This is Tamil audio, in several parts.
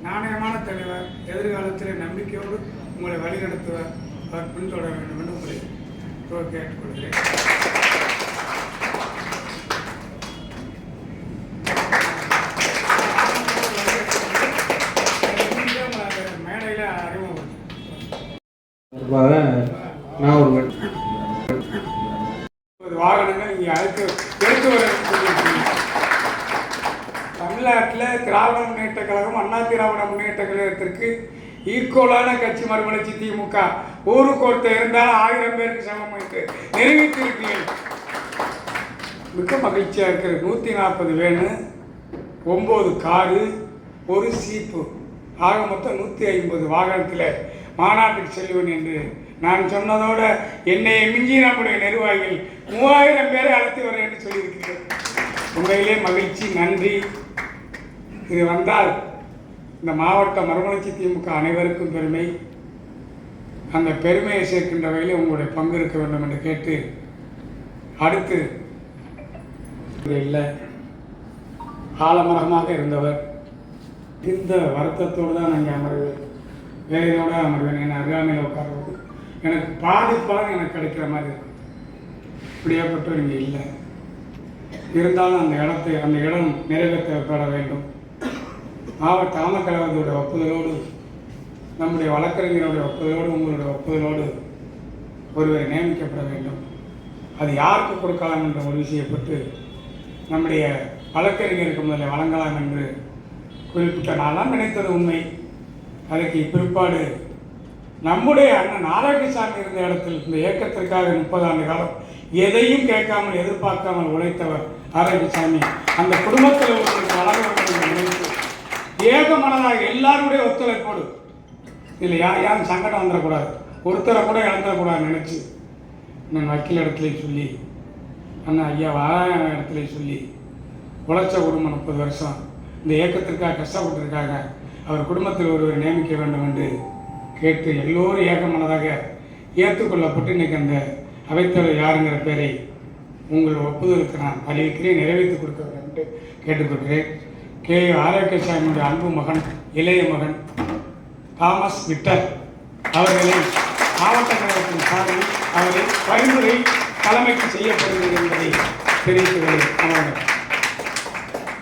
நாணயமான தலைவர், எதிர்காலத்தில் நம்பிக்கையோடு உங்களை வழிநடத்துவார். அவர் பின்தொடர வேண்டும் என்று உங்களை கேட்டுக்கொள்கிறேன். மேடையில் அறிமுகம் வாகனங்கள் இங்கே எடுத்து வர தமிழ்நாட்டில் திராவிட முன்னேற்ற கழகம், அண்ணா திராவிட முன்னேற்ற கழகத்திற்கு ஈக்குவலான கட்சி மறுமலர்ச்சி திமுக. ஊருக்கு ஒருத்தர் இருந்தாலும் 1000 பேருக்கு சமம் என்று நிரூபித்திருக்கீர்கள். மிக்க மகிழ்ச்சியாக இருக்கிறது. 140 வேனு, 9 காரு, 1 சீப்பு, ஆக மொத்தம் 150 வாகனத்தில் மாநாட்டுக்கு செல்வேன் என்று நான் சொன்னதோட என்னை மிஞ்சி நம்முடைய நிர்வாகிகள் 3000 பேரை அழைத்து வரேன் என்று சொல்லியிருக்கிறேன். உண்மையிலே மகிழ்ச்சி, நன்றி. இது வந்தால் இந்த மாவட்ட மறுமலர்ச்சி திமுக அனைவருக்கும் பெருமை. அந்த பெருமையை சேர்க்கின்ற வகையில் உங்களுடைய பங்கு இருக்க வேண்டும் என்று கேட்டு, அடுத்து இல்லை ஆலமரமாக இருந்தவர். இந்த வருத்தத்தோடு தான் நான் இங்கே அமர்வேன், வேலையோடு அமர்வேன். என்னை அருகாமையில் உட்காருவது எனக்கு பாதிப்பாக எனக்கு கிடைக்கிற மாதிரி இருக்கும். இப்படியாப்பட்டவர் இங்கே இல்லை. இருந்தாலும் அந்த இடம் நிறைவேற்றப்பட வேண்டும். மாவட்ட கழகத்துடைய ஒப்புதலோடு, நம்முடைய வழக்கறிஞருடைய ஒப்புதலோடு, உங்களுடைய ஒப்புதலோடு ஒருவர் நியமிக்கப்பட வேண்டும். அது யாருக்கு கொடுக்கலாம் என்ற முடிவு செய்யப்பட்டு நம்முடைய வழக்கறிஞருக்கு முதலில் வழங்கலாம் என்று குறிப்பிட்ட நாளாக நினைத்தது உண்மை. அதற்கு பிற்பாடு நம்முடைய அண்ணன் ஆரோக்கியசாமி இருந்த இடத்தில் இந்த இயக்கத்திற்காக 30 ஆண்டு காலம் எதையும் கேட்காமல் எதிர்பார்க்காமல் உழைத்தவர் ஆரோக்கியசாமி. அந்த குடும்பத்தில் ஒருவருக்கு வளர வேண்டும் என்று நினைத்து ஏக மனதாக எல்லாருடைய ஒத்துழைப்போடு, இல்லை யாரும் சங்கடம் வந்துடக்கூடாது, ஒருத்தரை கூட இழந்துடக்கூடாது நினச்சி நான் வக்கீல் இடத்துலையும் சொல்லி, அண்ணன் ஐயா வாராயண இடத்துலையும் சொல்லி, உழைச்ச குடும்பம் 30 வருஷம் இந்த இயக்கத்திற்காக கஷ்டப்பட்டிருக்காங்க, அவர் குடும்பத்தில் ஒருவர் நியமிக்க வேண்டும் என்று கேட்டு எல்லோரும் ஏக மனதாக ஏற்றுக்கொள்ளப்பட்டு இன்றைக்கி அந்த அவைத்தலைவர் யாருங்கிற பேரை உங்கள் ஒப்புதலுக்கு நான் அறிவிக்கிறேன், நிறைவேற்றி கொடுக்க வேண்டும் என்று கேட்டுக்கொள்கிறேன். கே ஆரோக்கியசாமியுடைய அன்பு மகன், இளைய மகன் தாமஸ் விட்டர் அவர்களை மாவட்ட கழகத்தின் சார்பில் அவரை பரிந்துரை தலைமைக்கு செய்யப்படுகிறது என்பதை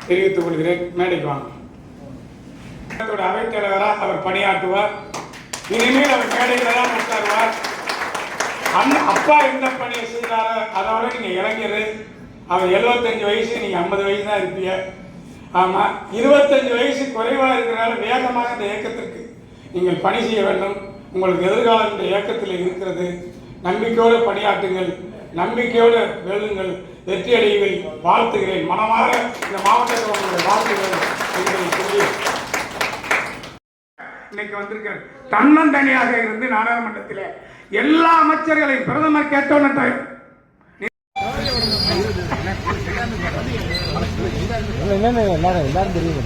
தெரிவித்துக் கொள்கிறேன். மேடைக்கு வாங்க. அவைத்தலைவராக அவர் பணியாற்றுவார். இனிமேல் அவர் மேடையில் தான் உட்காருவார். அப்பா எந்த பணியை செய்கிறாரோ அதோட நீங்கள் இளைஞர். அவர் 75 வயசு, நீங்கள் 50 வயசு தான் இருப்பீங்க. ஆமாம், 25 வயசு குறைவாக இருக்கிறனால வேகமாக இந்த இயக்கத்திற்கு நீங்கள் பணி செய்ய வேண்டும். உங்களுக்கு எதிர்காலம் இந்த இயக்கத்தில் இருக்கிறது. நம்பிக்கையோடு பணியாற்றுங்கள், நம்பிக்கையோடு வெல்லுங்கள், வெற்றி அடைவில் வாழ்த்துகிறேன். மனமாக இந்த மாவட்டத்தில் உங்களுடைய வாழ்த்துகிறேன் என்பதை சொல்லி இன்னைக்கு வந்திருக்கிற தன்னந்தனியாக இருந்து நாடாளுமன்றத்தில் எல்லா அமைச்சர்களையும் பிரதமர் கேட்டோன்னு எல்லாரும் தெரியும்.